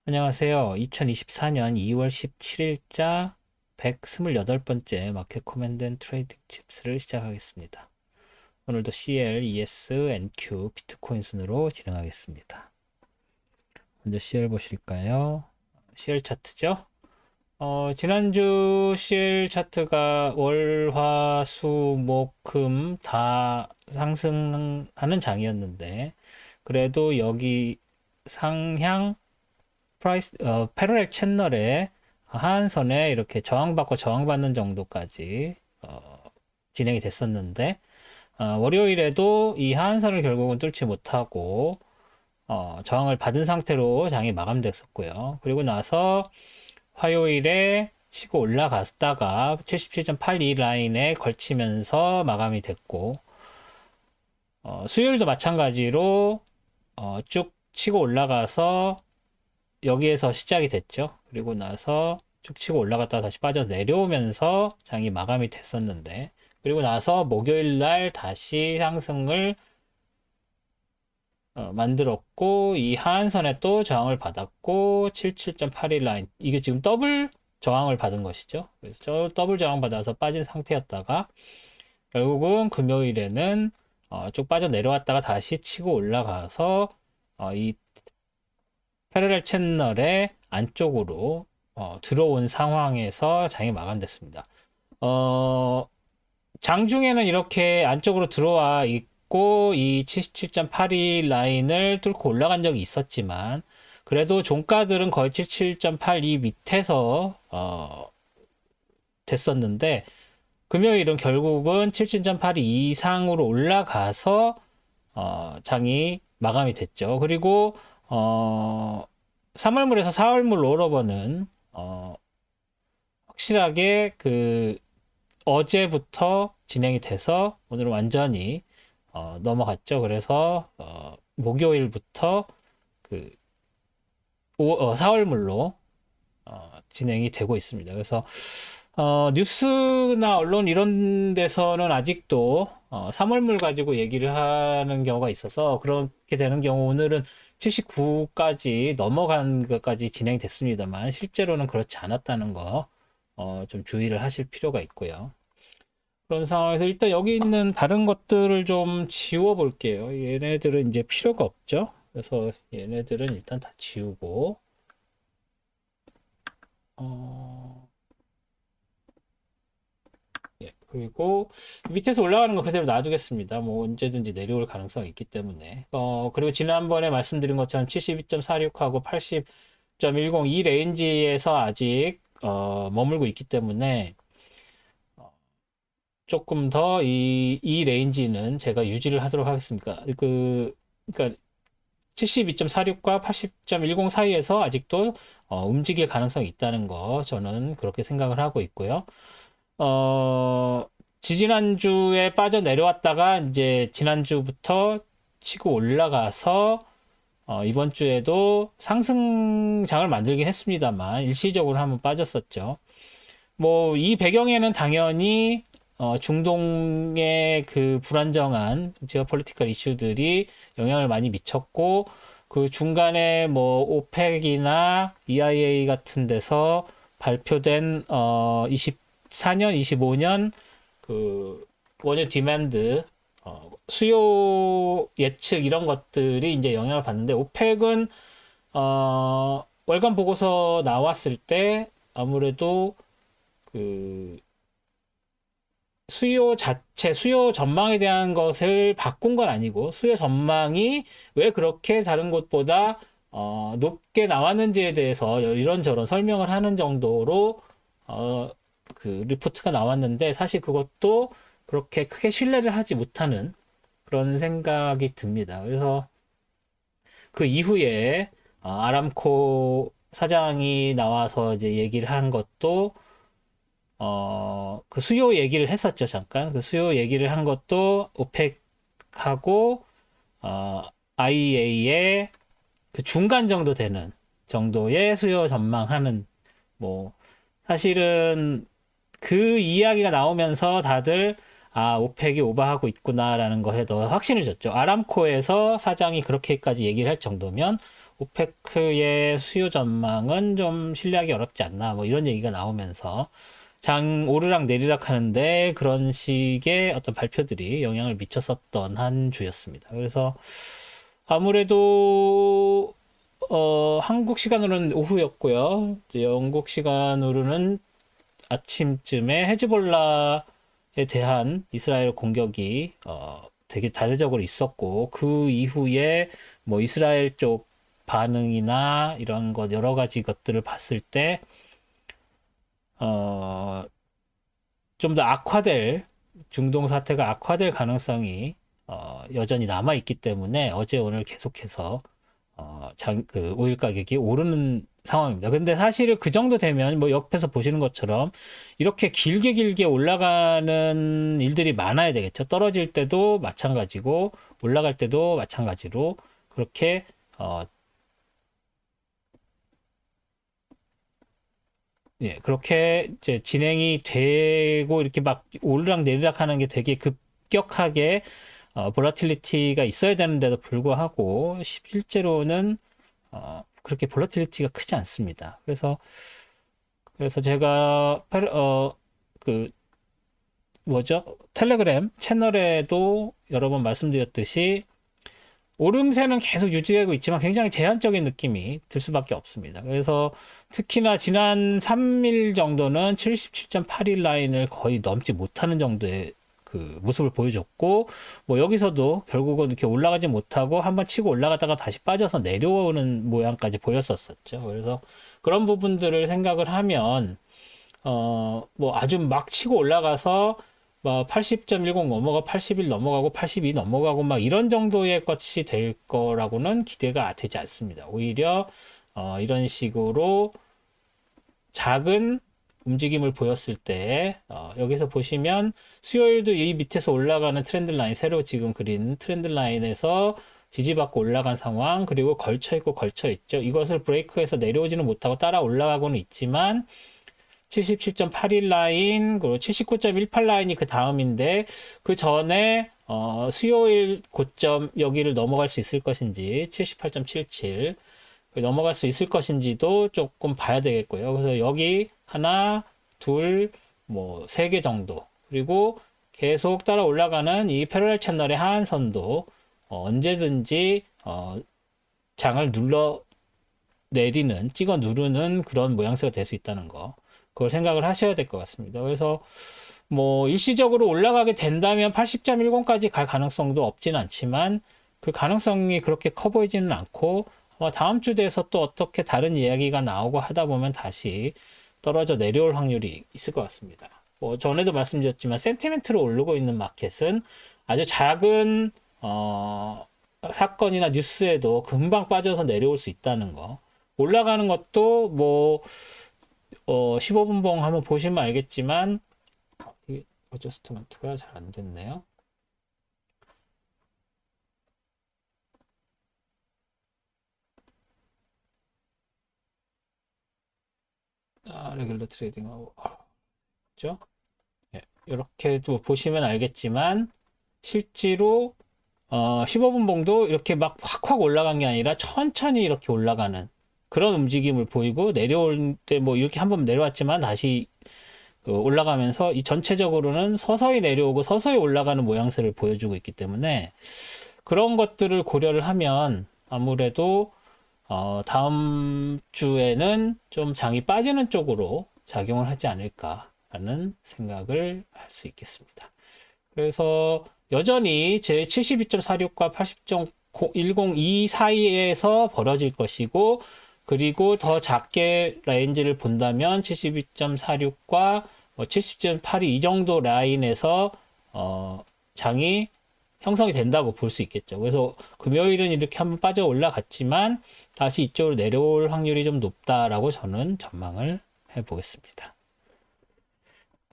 안녕하세요. 2024년 2월 17일자 128번째 마켓 코멘드 앤 트레이딩 칩스를 시작하겠습니다. 오늘도 CL, ES, NQ, 비트코인 순으로 진행하겠습니다. 먼저 CL 보실까요? CL 차트죠? 지난주 CL 차트가 월, 화, 수, 목, 금 다 상승하는 장이었는데, 그래도 여기 상향 패러렐 채널에 하한선에 이렇게 저항받고 저항받는 정도까지 진행이 됐었는데 월요일에도 이 하한선을 결국은 뚫지 못하고 저항을 받은 상태로 장이 마감됐었고요. 그리고 나서 화요일에 치고 올라갔다가 77.82 라인에 걸치면서 마감이 됐고 수요일도 마찬가지로 쭉 치고 올라가서 여기에서 시작이 됐죠. 그리고 나서 쭉 치고 올라갔다가 다시 빠져 내려오면서 장이 마감이 됐었는데, 그리고 나서 목요일 날 다시 상승을 만들었고, 이 하한선에 또 저항을 받았고, 77.81 라인. 이게 지금 더블 저항을 받은 것이죠. 그래서 저 더블 저항 받아서 빠진 상태였다가, 결국은 금요일에는 쭉 빠져 내려왔다가 다시 치고 올라가서 이 패러렐 채널의 안쪽으로 들어온 상황에서 장이 마감됐습니다. 어, 장중에는 이렇게 안쪽으로 들어와 있고 이 77.82 라인을 뚫고 올라간 적이 있었지만 그래도 종가들은 거의 77.82 밑에서 됐었는데 금요일은 결국은 77.82 이상으로 올라가서 장이 마감이 됐죠. 그리고 3월물에서 4월물 롤오버는 확실하게 그 어제부터 진행이 돼서 오늘은 완전히 넘어갔죠. 그래서 목요일부터 그 4월물로 진행이 되고 있습니다. 그래서 뉴스나 언론 이런 데서는 아직도 3월물 가지고 얘기를 하는 경우가 있어서 그렇게 되는 경우 오늘은 79까지 넘어간 것까지 진행이 됐습니다만 실제로는 그렇지 않았다는 거 좀 주의를 하실 필요가 있고요. 그런 상황에서 일단 여기 있는 다른 것들을 좀 지워 볼게요. 얘네들은 이제 필요가 없죠. 그래서 얘네들은 일단 다 지우고 어, 예, 그리고 밑에서 올라가는 거 그대로 놔두겠습니다. 뭐 언제든지 내려올 가능성이 있기 때문에. 그리고 지난번에 말씀드린 것처럼 72.46하고 80.10 이 레인지에서 아직 머물고 있기 때문에 조금 더 이 레인지는 제가 유지를 하도록 하겠습니다. 그러니까 72.46과 80.10 사이에서 아직도 움직일 가능성이 있다는 거 저는 그렇게 생각을 하고 있고요. 지지난주에 빠져 내려왔다가 이제 지난주부터 치고 올라가서 이번 주에도 상승장을 만들긴 했습니다만 일시적으로 한번 빠졌었죠. 뭐 이 배경에는 당연히 중동의 그 불안정한 지오폴리티컬 이슈들이 영향을 많이 미쳤고 그 중간에 뭐 오펙이나 EIA 같은 데서 발표된 24년, 25년 그 원유 디맨드 수요 예측 이런 것들이 이제 영향을 받는데 오펙은 월간 보고서 나왔을 때 아무래도 그 수요 자체, 수요 전망에 대한 것을 바꾼 건 아니고 수요 전망이 왜 그렇게 다른 곳보다 높게 나왔는지에 대해서 이런저런 설명을 하는 정도로 그 리포트가 나왔는데 사실 그것도 그렇게 크게 신뢰를 하지 못하는 그런 생각이 듭니다. 그래서 그 이후에 아람코 사장이 나와서 이제 얘기를 한 것도 그 수요 얘기를 했었죠, 잠깐. 그 수요 얘기를 한 것도 오펙하고, IEA의 그 중간 정도 되는 정도의 수요 전망하는, 뭐, 사실은 그 이야기가 나오면서 다들, 오펙이 오버하고 있구나라는 거에 더 확신을 줬죠. 아람코에서 사장이 그렇게까지 얘기를 할 정도면 오페크의 수요 전망은 좀 신뢰하기 어렵지 않나 뭐 이런 얘기가 나오면서 장 오르락 내리락 하는데 그런 식의 어떤 발표들이 영향을 미쳤었던 한 주였습니다. 그래서 아무래도 한국 시간으로는 오후였고요. 이제 영국 시간으로는 아침쯤에 헤즈볼라에 대한 이스라엘 공격이 되게 다대적으로 있었고 그 이후에 뭐 이스라엘 쪽 반응이나 이런 것 여러 가지 것들을 봤을 때 좀 더 악화될 중동 사태가 악화될 가능성이 여전히 남아 있기 때문에 어제 오늘 계속해서 그 오일 가격이 오르는 상황입니다. 근데 사실은 그 정도 되면 뭐 옆에서 보시는 것처럼 이렇게 길게 올라가는 일들이 많아야 되겠죠. 떨어질 때도 마찬가지고 올라갈 때도 마찬가지로 그렇게 예, 그렇게 이제 진행이 되고 이렇게 막 오르락 내리락 하는 게 되게 급격하게 볼라틸리티가 있어야 되는데도 불구하고 실제로는 그렇게 볼라틸리티가 크지 않습니다. 그래서 제가 그 뭐죠? 텔레그램 채널에도 여러 번 말씀드렸듯이 오름세는 계속 유지되고 있지만 굉장히 제한적인 느낌이 들 수밖에 없습니다. 그래서 특히나 지난 3일 정도는 77.81 라인을 거의 넘지 못하는 정도의 그 모습을 보여줬고, 뭐 여기서도 결국은 이렇게 올라가지 못하고 한번 치고 올라가다가 다시 빠져서 내려오는 모양까지 보였었죠. 그래서 그런 부분들을 생각을 하면 뭐 아주 막 치고 올라가서 뭐 80.10 넘어가 81 넘어가고 82 넘어가고 막 이런 정도의 것이 될 거라고는 기대가 되지 않습니다. 오히려 이런 식으로 작은 움직임을 보였을 때 여기서 보시면 수요일도 이 밑에서 올라가는 트렌드 라인 새로 지금 그린 트렌드 라인에서 지지받고 올라간 상황 그리고 걸쳐 있고 걸쳐 있죠. 이것을 브레이크해서 내려오지는 못하고 따라 올라가고는 있지만 77.81 라인, 그리고 79.18 라인이 그 다음인데, 그 전에, 수요일 고점 여기를 넘어갈 수 있을 것인지, 78.77, 넘어갈 수 있을 것인지도 조금 봐야 되겠고요. 그래서 여기 하나, 둘, 뭐, 세 개 정도. 그리고 계속 따라 올라가는 이 패러렐 채널의 하한선도 언제든지, 장을 찍어 누르는 그런 모양새가 될 수 있다는 거. 그걸 생각을 하셔야 될 것 같습니다. 그래서 뭐 일시적으로 올라가게 된다면 80.10까지 갈 가능성도 없지는 않지만 그 가능성이 그렇게 커 보이지는 않고 아마 다음 주 돼서 또 어떻게 다른 이야기가 나오고 하다 보면 다시 떨어져 내려올 확률이 있을 것 같습니다. 뭐 전에도 말씀드렸지만 센티멘트로 오르고 있는 마켓은 아주 작은 사건이나 뉴스에도 금방 빠져서 내려올 수 있다는 거. 올라가는 것도 뭐 15분봉 한번 보시면 알겠지만 이게 어저스트먼트가 잘 안 됐네요. 레귤러 트레이딩 그죠? 예, 이렇게 또 보시면 알겠지만 실제로 15분봉도 이렇게 막 확 올라간 게 아니라 천천히 이렇게 올라가는 그런 움직임을 보이고 내려올 때 뭐 이렇게 한번 내려왔지만 다시 올라가면서 이 전체적으로는 서서히 내려오고 서서히 올라가는 모양새를 보여주고 있기 때문에 그런 것들을 고려를 하면 아무래도 다음 주에는 좀 장이 빠지는 쪽으로 작용을 하지 않을까라는 생각을 할 수 있겠습니다. 그래서 여전히 제 72.46과 80.10 사이에서 벌어질 것이고 그리고 더 작게 레인지를 본다면 72.46과 70.82 이 정도 라인에서 장이 형성이 된다고 볼 수 있겠죠. 그래서 금요일은 이렇게 한번 빠져 올라갔지만 다시 이쪽으로 내려올 확률이 좀 높다라고 저는 전망을 해보겠습니다.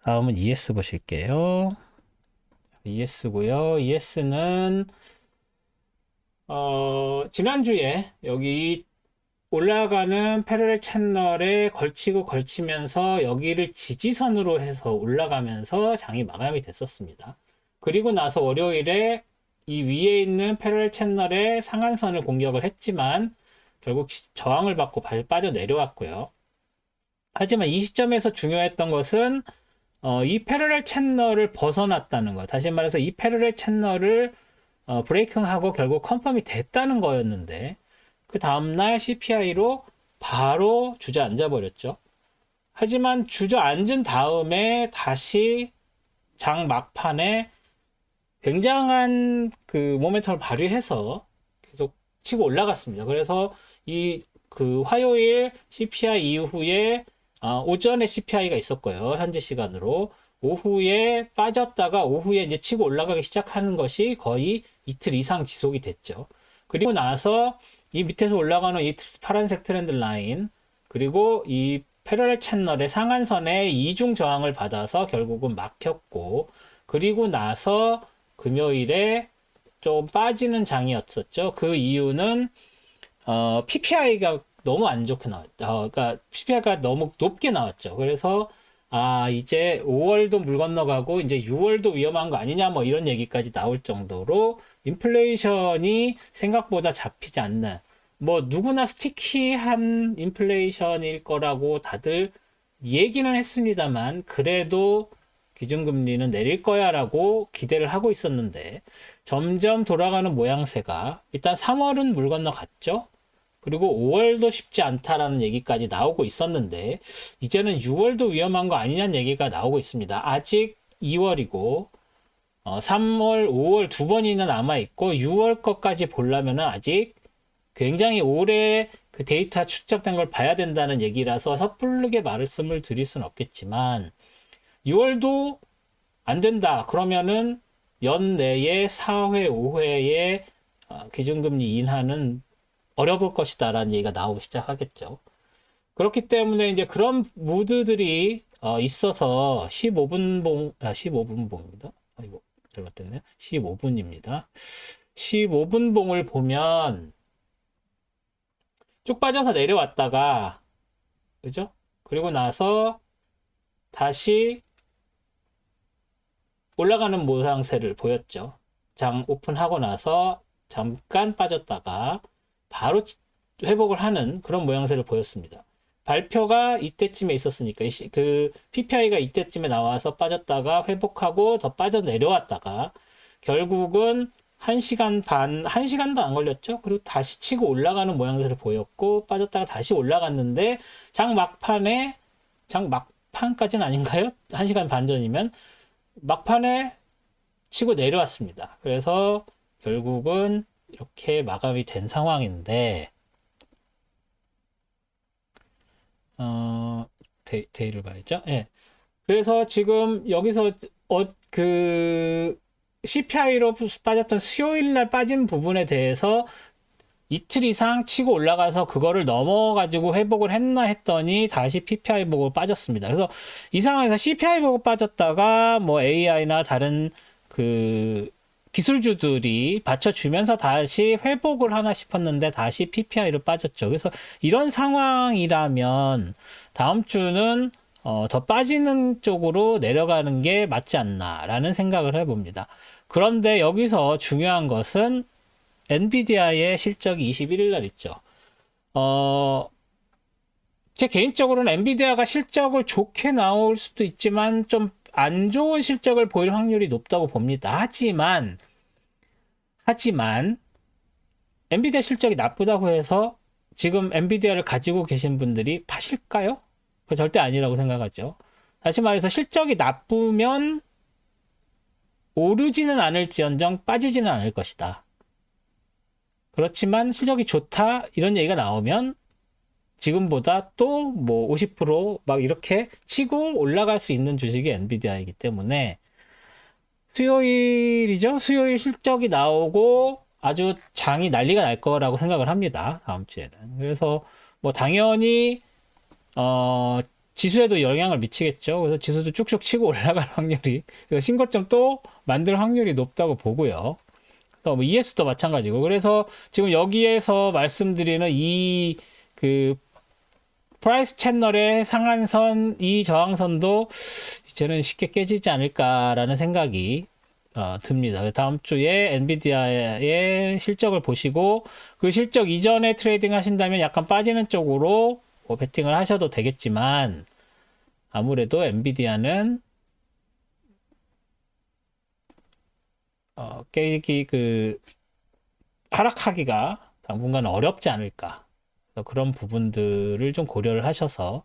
다음은 ES 보실게요. ES고요. ES는 지난주에 여기 올라가는 패러렐 채널에 걸치면서 여기를 지지선으로 해서 올라가면서 장이 마감이 됐었습니다. 그리고 나서 월요일에 이 위에 있는 패러렐 채널의 상한선을 공격을 했지만 결국 저항을 받고 빠져 내려왔고요. 하지만 이 시점에서 중요했던 것은 이 패러렐 채널을 벗어났다는 거. 다시 말해서 이 패러렐 채널을 브레이킹하고 결국 컨펌이 됐다는 거였는데 그 다음날 CPI로 바로 주저앉아 버렸죠. 하지만 주저앉은 다음에 다시 장 막판에 굉장한 그 모멘텀을 발휘해서 계속 치고 올라갔습니다. 그래서 이 그 화요일 CPI 이후에 오전에 CPI가 있었고요. 현재 시간으로 오후에 빠졌다가 오후에 이제 치고 올라가기 시작하는 것이 거의 이틀 이상 지속이 됐죠. 그리고 나서 이 밑에서 올라가는 이 파란색 트렌드 라인 그리고 이 패러렐 채널의 상한선에 이중 저항을 받아서 결국은 막혔고 그리고 나서 금요일에 좀 빠지는 장이었었죠. 그 이유는 PPI가 너무 안 좋게 나왔죠. 그러니까 PPI가 너무 높게 나왔죠. 그래서 이제 5월도 물 건너가고 이제 6월도 위험한 거 아니냐 뭐 이런 얘기까지 나올 정도로 인플레이션이 생각보다 잡히지 않는 뭐 누구나 스티키한 인플레이션일 거라고 다들 얘기는 했습니다만 그래도 기준금리는 내릴 거야 라고 기대를 하고 있었는데 점점 돌아가는 모양새가 일단 3월은 물 건너갔죠. 그리고 5월도 쉽지 않다라는 얘기까지 나오고 있었는데 이제는 6월도 위험한 거 아니냐는 얘기가 나오고 있습니다. 아직 2월이고 3월, 5월 두 번이나 남아있고 6월 것까지 보려면 아직 굉장히 오래 그 데이터 축적된 걸 봐야 된다는 얘기라서 섣부르게 말씀을 드릴 수는 없겠지만 6월도 안 된다. 그러면은 연내에 4회, 5회의 기준금리 인하는 어려울 것이다 라는 얘기가 나오기 시작하겠죠. 그렇기 때문에 이제 그런 무드들이 있어서 15분 봉입니다. 이거 잘못됐네요. 15분입니다. 15분 봉을 보면 쭉 빠져서 내려왔다가 그죠? 그리고 나서 다시 올라가는 모양새를 보였죠. 장 오픈하고 나서 잠깐 빠졌다가 바로 회복을 하는 그런 모양새를 보였습니다. 발표가 이때쯤에 있었으니까 그 PPI가 이때쯤에 나와서 빠졌다가 회복하고 더 빠져 내려왔다가 결국은 1시간 반, 1시간도 안 걸렸죠. 그리고 다시 치고 올라가는 모양새를 보였고 빠졌다가 다시 올라갔는데 장 막판까지는 아닌가요? 1시간 반 전이면 막판에 치고 내려왔습니다. 그래서 결국은 이렇게 마감이 된 상황인데 데이를 봐야죠. 예. 그래서 지금 여기서 그 CPI로 빠졌던 수요일 날 빠진 부분에 대해서 이틀 이상 치고 올라가서 그거를 넘어가지고 회복을 했나 했더니 다시 PPI 보고 빠졌습니다. 그래서 이 상황에서 CPI 보고 빠졌다가 뭐 AI나 다른 그 기술주들이 받쳐주면서 다시 회복을 하나 싶었는데 다시 PPI로 빠졌죠. 그래서 이런 상황이라면 다음 주는 더 빠지는 쪽으로 내려가는 게 맞지 않나라는 생각을 해봅니다. 그런데 여기서 중요한 것은 엔비디아의 실적이 21일 날 있죠. 제 개인적으로는 엔비디아가 실적을 좋게 나올 수도 있지만 좀 안 좋은 실적을 보일 확률이 높다고 봅니다. 하지만 엔비디아 실적이 나쁘다고 해서 지금 엔비디아를 가지고 계신 분들이 파실까요? 그 절대 아니라고 생각하죠. 다시 말해서 실적이 나쁘면 오르지는 않을지언정 빠지지는 않을 것이다. 그렇지만 실적이 좋다 이런 얘기가 나오면 지금보다 또 뭐 50% 이렇게 치고 올라갈 수 있는 주식이 엔비디아이기 때문에 수요일이죠. 수요일 실적이 나오고 아주 장이 난리가 날 거라고 생각을 합니다. 다음 주에는. 그래서 뭐 당연히 지수에도 영향을 미치겠죠. 그래서 지수도 쭉쭉 치고 올라갈 확률이 신고점 또 만들 확률이 높다고 보고요. 또 뭐 ES도 마찬가지고. 그래서 지금 여기에서 말씀드리는 이 그 프라이스 채널의 상한선 이 저항선도 이제는 쉽게 깨지지 않을까라는 생각이 듭니다. 다음 주에 엔비디아의 실적을 보시고 그 실적 이전에 트레이딩 하신다면 약간 빠지는 쪽으로 뭐 베팅을 하셔도 되겠지만 아무래도 엔비디아는 깨기 하락하기가 당분간 어렵지 않을까. 그런 부분들을 좀 고려를 하셔서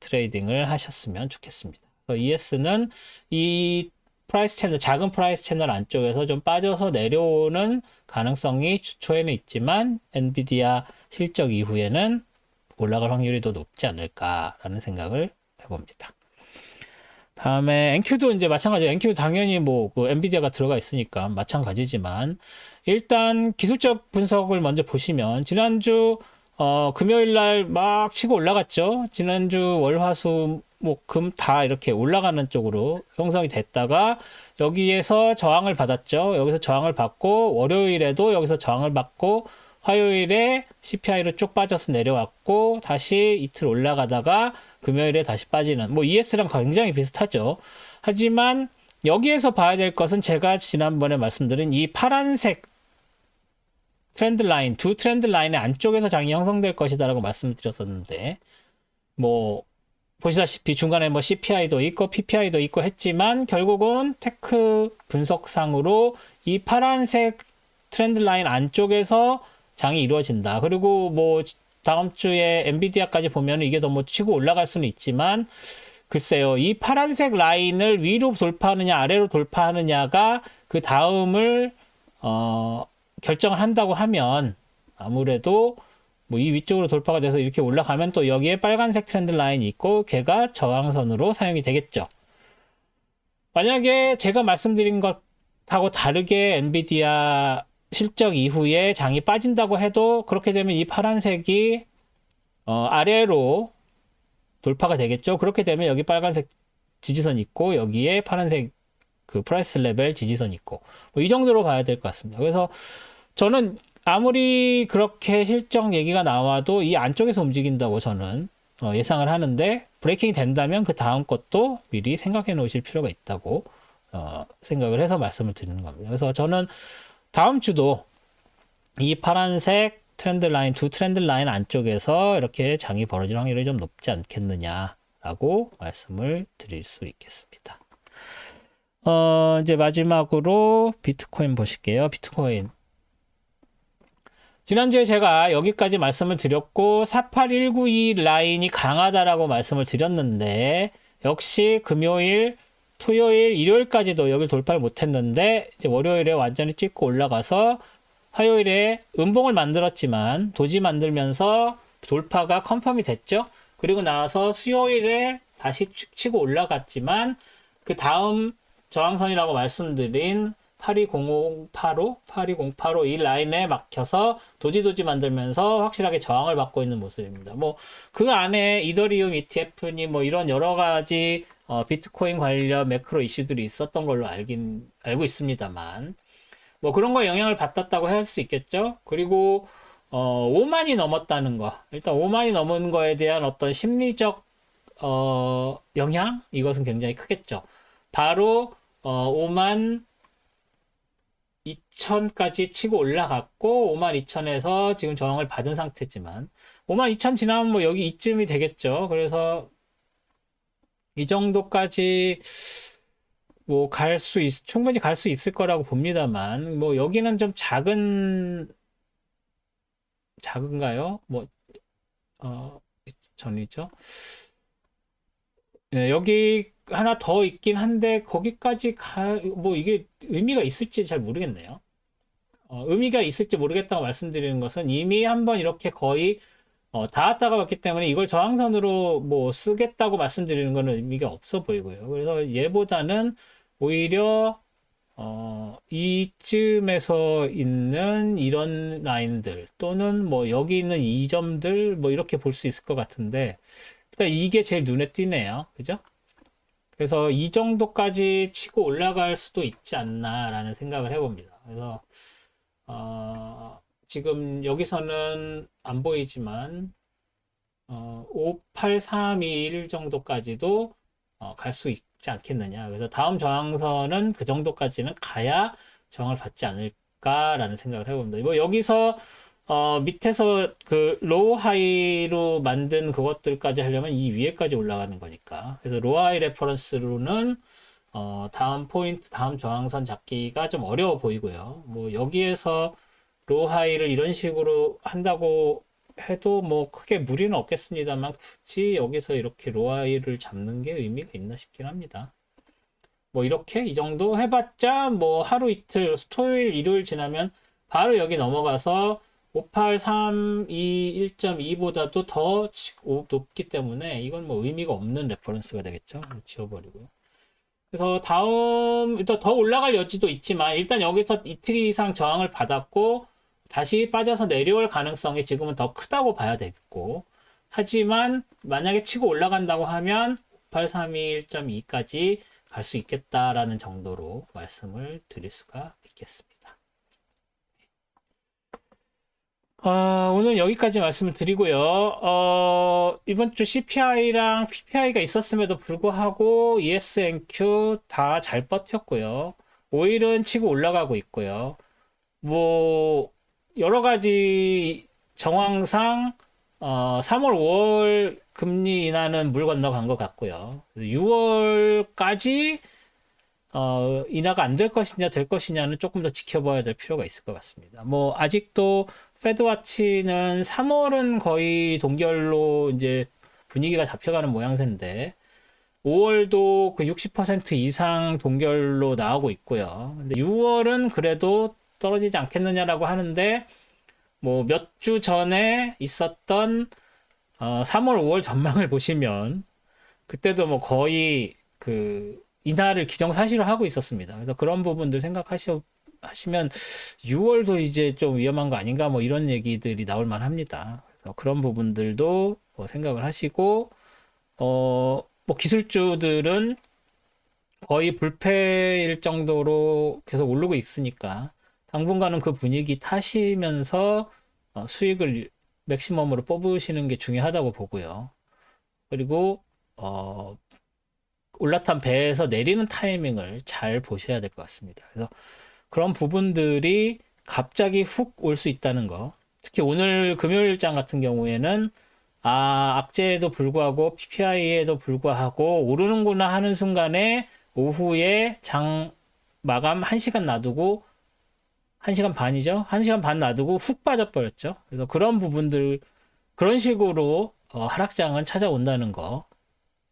트레이딩을 하셨으면 좋겠습니다. ES는 이 프라이스 채널, 작은 프라이스 채널 안쪽에서 좀 빠져서 내려오는 가능성이 주초에는 있지만 엔비디아 실적 이후에는 올라갈 확률이 더 높지 않을까라는 생각을 해봅니다. 다음에 NQ도 이제 마찬가지예요. NQ 당연히 그 엔비디아가 들어가 있으니까 마찬가지지만 일단 기술적 분석을 먼저 보시면 지난주 금요일 날 막 치고 올라갔죠. 지난주 월화수 금 다 이렇게 올라가는 쪽으로 형성이 됐다가 여기에서 저항을 받았죠. 여기서 저항을 받고 월요일에도 여기서 저항을 받고 화요일에 CPI로 쭉 빠져서 내려왔고 다시 이틀 올라가다가 금요일에 다시 빠지는 ES랑 굉장히 비슷하죠. 하지만 여기에서 봐야 될 것은 제가 지난번에 말씀드린 이 파란색 트렌드 라인, 두 트렌드 라인의 안쪽에서 장이 형성될 것이다라고 말씀드렸었는데 보시다시피 중간에 CPI도 있고 PPI도 있고 했지만 결국은 테크 분석상으로 이 파란색 트렌드 라인 안쪽에서 장이 이루어진다. 그리고 다음 주에 엔비디아까지 보면 이게 더 치고 올라갈 수는 있지만 글쎄요. 이 파란색 라인을 위로 돌파하느냐 아래로 돌파하느냐가 그 다음을 결정을 한다고 하면 아무래도 이 위쪽으로 돌파가 돼서 이렇게 올라가면 또 여기에 빨간색 트렌드 라인이 있고 걔가 저항선으로 사용이 되겠죠. 만약에 제가 말씀드린 것하고 다르게 엔비디아 실적 이후에 장이 빠진다고 해도 그렇게 되면 이 파란색이 아래로 돌파가 되겠죠. 그렇게 되면 여기 빨간색 지지선 있고 여기에 파란색 그 프라이스 레벨 지지선 있고 이 정도로 봐야 될 것 같습니다. 그래서 저는 아무리 그렇게 실적 얘기가 나와도 이 안쪽에서 움직인다고 저는 예상을 하는데 브레이킹이 된다면 그 다음 것도 미리 생각해 놓으실 필요가 있다고 생각을 해서 말씀을 드리는 겁니다. 그래서 저는 다음 주도 이 파란색 트렌드 라인, 두 트렌드 라인 안쪽에서 이렇게 장이 벌어질 확률이 좀 높지 않겠느냐라고 말씀을 드릴 수 있겠습니다. 이제 마지막으로 비트코인 보실게요. 비트코인. 지난주에 제가 여기까지 말씀을 드렸고 48192 라인이 강하다라고 말씀을 드렸는데 역시 금요일, 토요일, 일요일까지도 여기를 돌파를 못했는데 이제 월요일에 완전히 찍고 올라가서 화요일에 음봉을 만들었지만 도지 만들면서 돌파가 컨펌이 됐죠. 그리고 나서 수요일에 다시 쭉 치고 올라갔지만 그 다음 저항선이라고 말씀드린 8205 이 라인에 막혀서 도지 만들면서 확실하게 저항을 받고 있는 모습입니다. 그 안에 이더리움 ETF니 이런 여러 가지 비트코인 관련 매크로 이슈들이 있었던 걸로 알고 있습니다만 그런 거에 영향을 받았다고 할 수 있겠죠. 그리고 5만이 넘었다는 거, 일단 5만이 넘은 거에 대한 어떤 심리적 영향, 이것은 굉장히 크겠죠. 바로 5만 2천까지 치고 올라갔고 5만 2천에서 지금 저항을 받은 상태지만 5만 2천 지나면 여기 이쯤이 되겠죠. 그래서 이 정도까지 충분히 갈 수 있을 거라고 봅니다만 여기는 좀 작은가요? 전이죠. 네, 여기 하나 더 있긴 한데 거기까지 이게 의미가 있을지 잘 모르겠네요. 의미가 있을지 모르겠다고 말씀드리는 것은 이미 한번 이렇게 거의 닿았다가 왔기 때문에 이걸 저항선으로 쓰겠다고 말씀드리는 것은 의미가 없어 보이고요. 그래서 얘보다는 오히려 이쯤에서 있는 이런 라인들 또는 여기 있는 이 점들 이렇게 볼 수 있을 것 같은데 일단 이게 제일 눈에 띄네요. 그죠? 그래서 이 정도까지 치고 올라갈 수도 있지 않나라는 생각을 해봅니다. 그래서 지금 여기서는 안 보이지만 58321 정도까지도 갈 수 있지 않겠느냐. 그래서 다음 저항선은 그 정도까지는 가야 저항을 받지 않을까라는 생각을 해봅니다. 뭐 여기서 밑에서 그 로우 하이로 만든 그것들까지 하려면 이 위에까지 올라가는 거니까. 그래서 로우 하이 레퍼런스로는 다음 포인트, 다음 저항선 잡기가 좀 어려워 보이고요. 뭐 여기에서 로우 하이를 이런 식으로 한다고 해도 뭐 크게 무리는 없겠습니다만 굳이 여기서 이렇게 로우 하이를 잡는 게 의미가 있나 싶긴 합니다. 뭐 이렇게 이 정도 해봤자 뭐 하루 이틀, 토요일, 일요일 지나면 바로 여기 넘어가서 5832 1.2보다도 더 높기 때문에 이건 뭐 의미가 없는 레퍼런스가 되겠죠. 지워버리고요. 그래서 다음 일단 더 올라갈 여지도 있지만 일단 여기서 이틀 이상 저항을 받았고 다시 빠져서 내려올 가능성이 지금은 더 크다고 봐야 되겠고, 하지만 만약에 치고 올라간다고 하면 5832 1.2까지 갈 수 있겠다라는 정도로 말씀을 드릴 수가 있겠습니다. 오늘 여기까지 말씀을 드리고요. 이번 주 CPI랑 PPI가 있었음에도 불구하고 ESNQ 다 잘 버텼고요. 오일은 치고 올라가고 있고요. 뭐 여러 가지 정황상 3월, 5월 금리 인하는 물 건너간 것 같고요. 6월까지 인하가 안 될 것이냐 될 것이냐는 조금 더 지켜봐야 될 필요가 있을 것 같습니다. 뭐 아직도 페드와치는 3월은 거의 동결로 이제 분위기가 잡혀가는 모양새인데 5월도 그 60% 이상 동결로 나오고 있고요. 근데 6월은 그래도 떨어지지 않겠느냐라고 하는데 뭐 몇 주 전에 있었던 3월, 5월 전망을 보시면 그때도 뭐 거의 그 인하를 기정사실로 하고 있었습니다. 그래서 그런 부분들 생각하시면 6월도 이제 좀 위험한 거 아닌가 뭐 이런 얘기들이 나올 만합니다. 그래서 그런 부분들도 뭐 생각을 하시고 뭐 기술주들은 거의 불패일 정도로 계속 오르고 있으니까 당분간은 그 분위기 타시면서 수익을 맥시멈으로 뽑으시는 게 중요하다고 보고요. 그리고 올라탄 배에서 내리는 타이밍을 잘 보셔야 될 것 같습니다. 그래서 그런 부분들이 갑자기 훅 올 수 있다는 거. 특히 오늘 금요일장 같은 경우에는 악재에도 불구하고 PPI에도 불구하고 오르는구나 하는 순간에 오후에 장 마감 1시간 놔두고 1시간 반이죠. 1시간 반 놔두고 훅 빠져버렸죠. 그래서 그런 부분들, 그런 식으로 하락장은 찾아온다는 거.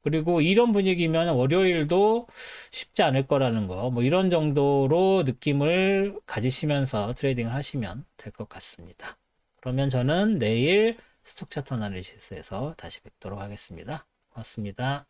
그리고 이런 분위기면 월요일도 쉽지 않을 거라는 거. 뭐 이런 정도로 느낌을 가지시면서 트레이딩을 하시면 될 것 같습니다. 그러면 저는 내일 스톡 차트 어나리시스에서 다시 뵙도록 하겠습니다. 고맙습니다.